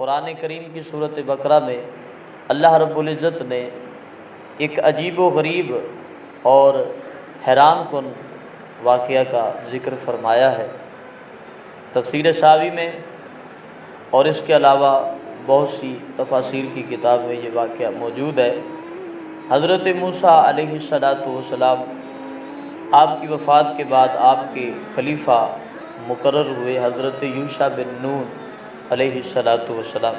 قرآن کریم کی صورت بقرہ میں اللہ رب العزت نے ایک عجیب و غریب اور حیران کن واقعہ کا ذکر فرمایا ہے۔ تفسیر ساوی میں اور اس کے علاوہ بہت سی تفاسیر کی کتاب میں یہ واقعہ موجود ہے۔ حضرت موسیٰ علیہ السلام آپ کی وفات کے بعد آپ کے خلیفہ مقرر ہوئے حضرت یوشع بن نون علیہ السلام۔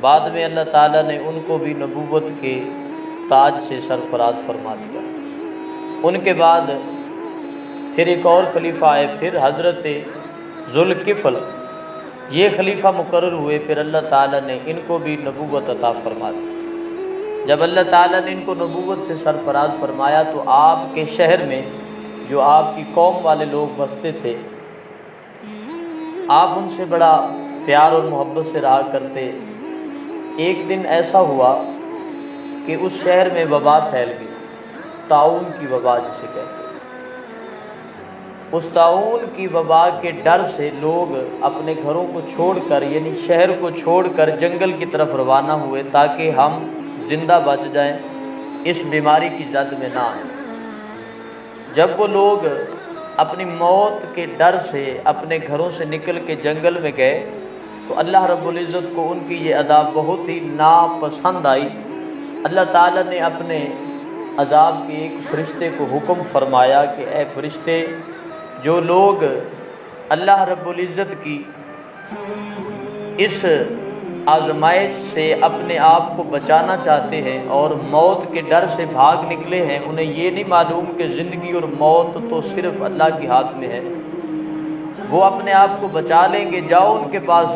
بعد میں اللہ تعالیٰ نے ان کو بھی نبوت کے تاج سے سرفراز فرما دیا۔ ان کے بعد پھر ایک اور خلیفہ آئے، پھر حضرت ذوالکفل یہ خلیفہ مقرر ہوئے، پھر اللہ تعالیٰ نے ان کو بھی نبوت عطا فرما دی۔ جب اللہ تعالیٰ نے ان کو نبوت سے سرفراز فرمایا تو آپ کے شہر میں جو آپ کی قوم والے لوگ بستے تھے، آپ ان سے بڑا پیار اور محبت سے رہا کرتے۔ ایک دن ایسا ہوا کہ اس شہر میں وبا پھیل گئی، طاعون کی وبا جسے کہتے ہیں۔ اس طاعون کی وبا کے ڈر سے لوگ اپنے گھروں کو چھوڑ کر، یعنی شہر کو چھوڑ کر جنگل کی طرف روانہ ہوئے تاکہ ہم زندہ بچ جائیں، اس بیماری کی زد میں نہ آئیں۔ جب وہ لوگ اپنی موت کے ڈر سے اپنے گھروں سے نکل کے جنگل میں گئے تو اللہ رب العزت کو ان کی یہ ادا بہت ہی ناپسند آئی۔ اللہ تعالیٰ نے اپنے عذاب کے ایک فرشتے کو حکم فرمایا کہ اے فرشتے، جو لوگ اللہ رب العزت کی اس آزمائش سے اپنے آپ کو بچانا چاہتے ہیں اور موت کے ڈر سے بھاگ نکلے ہیں، انہیں یہ نہیں معلوم کہ زندگی اور موت تو صرف اللہ کے ہاتھ میں ہے، وہ اپنے آپ کو بچا لیں گے، جاؤ ان کے پاس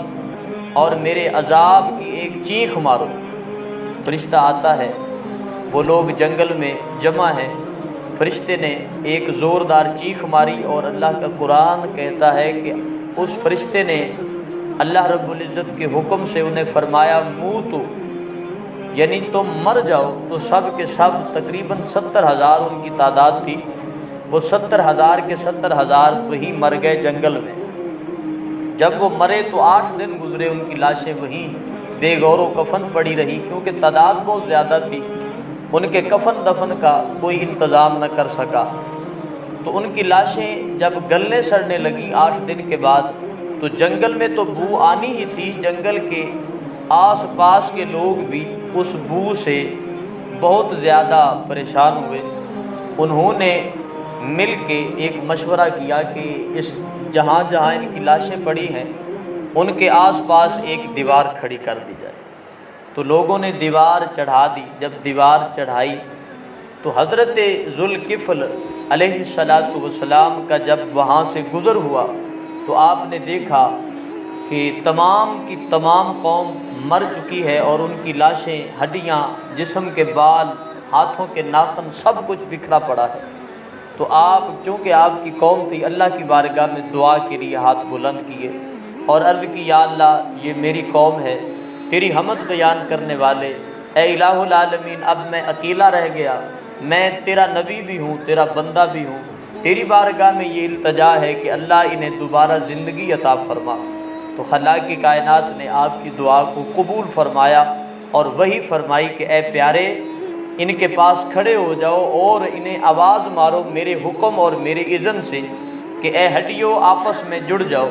اور میرے عذاب کی ایک چیخ مارو۔ فرشتہ آتا ہے، وہ لوگ جنگل میں جمع ہیں، فرشتے نے ایک زوردار چیخ ماری اور اللہ کا قرآن کہتا ہے کہ اس فرشتے نے اللہ رب العزت کے حکم سے انہیں فرمایا موتو، یعنی تم مر جاؤ۔ تو سب کے سب تقریباً 70,000 ان کی تعداد تھی، وہ 70,000 کے 70,000 وہی مر گئے جنگل میں۔ جب وہ مرے تو 8 دن گزرے، ان کی لاشیں وہیں بے غور و کفن پڑی رہی، کیونکہ تعداد بہت زیادہ تھی، ان کے کفن دفن کا کوئی انتظام نہ کر سکا۔ تو ان کی لاشیں جب گلنے سڑنے لگی 8 دن کے بعد، تو جنگل میں تو بو آنی ہی تھی، جنگل کے آس پاس کے لوگ بھی اس بو سے بہت زیادہ پریشان ہوئے۔ انہوں نے مل کے ایک مشورہ کیا کہ اس جہاں جہاں ان کی لاشیں پڑی ہیں ان کے آس پاس ایک دیوار کھڑی کر دی جائے۔ تو لوگوں نے دیوار چڑھا دی۔ جب دیوار چڑھائی تو حضرت ذوالکفل علیہ السلام کا جب وہاں سے گزر ہوا تو آپ نے دیکھا کہ تمام کی تمام قوم مر چکی ہے اور ان کی لاشیں، ہڈیاں، جسم کے بال، ہاتھوں کے ناخن سب کچھ بکھرا پڑا ہے۔ تو آپ، چونکہ آپ کی قوم تھی، اللہ کی بارگاہ میں دعا کے لیے ہاتھ بلند کیے اور عرض کی یا اللہ یہ میری قوم ہے، تیری حمد بیان کرنے والے، اے الہ العالمین، اب میں اکیلا رہ گیا، میں تیرا نبی بھی ہوں، تیرا بندہ بھی ہوں، تیری بارگاہ میں یہ التجا ہے کہ اللہ انہیں دوبارہ زندگی عطا فرما۔ تو خالق کائنات نے آپ کی دعا کو قبول فرمایا اور وہی فرمائی کہ اے پیارے، ان کے پاس کھڑے ہو جاؤ اور انہیں آواز مارو میرے حکم اور میرے اذن سے کہ اے ہڈیوں آپس میں جڑ جاؤ۔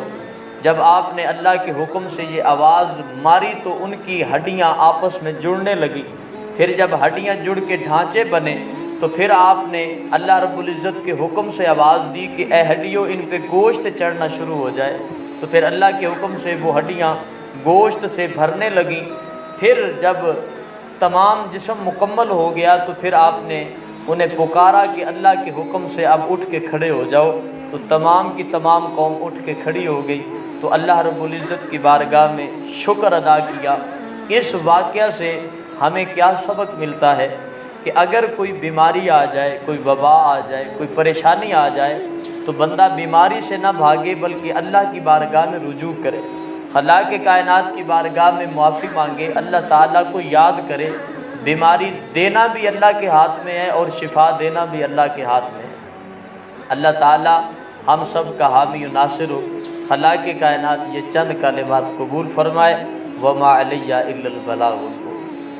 جب آپ نے اللہ کے حکم سے یہ آواز ماری تو ان کی ہڈیاں آپس میں جڑنے لگی۔ پھر جب ہڈیاں جڑ کے ڈھانچے بنے تو پھر آپ نے اللہ رب العزت کے حکم سے آواز دی کہ اے ہڈیوں ان پہ گوشت چڑھنا شروع ہو جائے۔ تو پھر اللہ کے حکم سے وہ ہڈیاں گوشت سے بھرنے لگیں۔ پھر جب تمام جسم مکمل ہو گیا تو پھر آپ نے انہیں پکارا کہ اللہ کے حکم سے اب اٹھ کے کھڑے ہو جاؤ۔ تو تمام کی تمام قوم اٹھ کے کھڑی ہو گئی۔ تو اللہ رب العزت کی بارگاہ میں شکر ادا کیا۔ اس واقعہ سے ہمیں کیا سبق ملتا ہے کہ اگر کوئی بیماری آ جائے، کوئی وبا آ جائے، کوئی پریشانی آ جائے تو بندہ بیماری سے نہ بھاگے بلکہ اللہ کی بارگاہ میں رجوع کرے، خالق کائنات کی بارگاہ میں معافی مانگے، اللہ تعالیٰ کو یاد کرے۔ بیماری دینا بھی اللہ کے ہاتھ میں ہے اور شفا دینا بھی اللہ کے ہاتھ میں ہے۔ اللہ تعالیٰ ہم سب کا حامی و ناصر ہو۔ خالق کائنات یہ چند کلمات قبول فرمائے۔ وما علیہ الا البلاغ المبین۔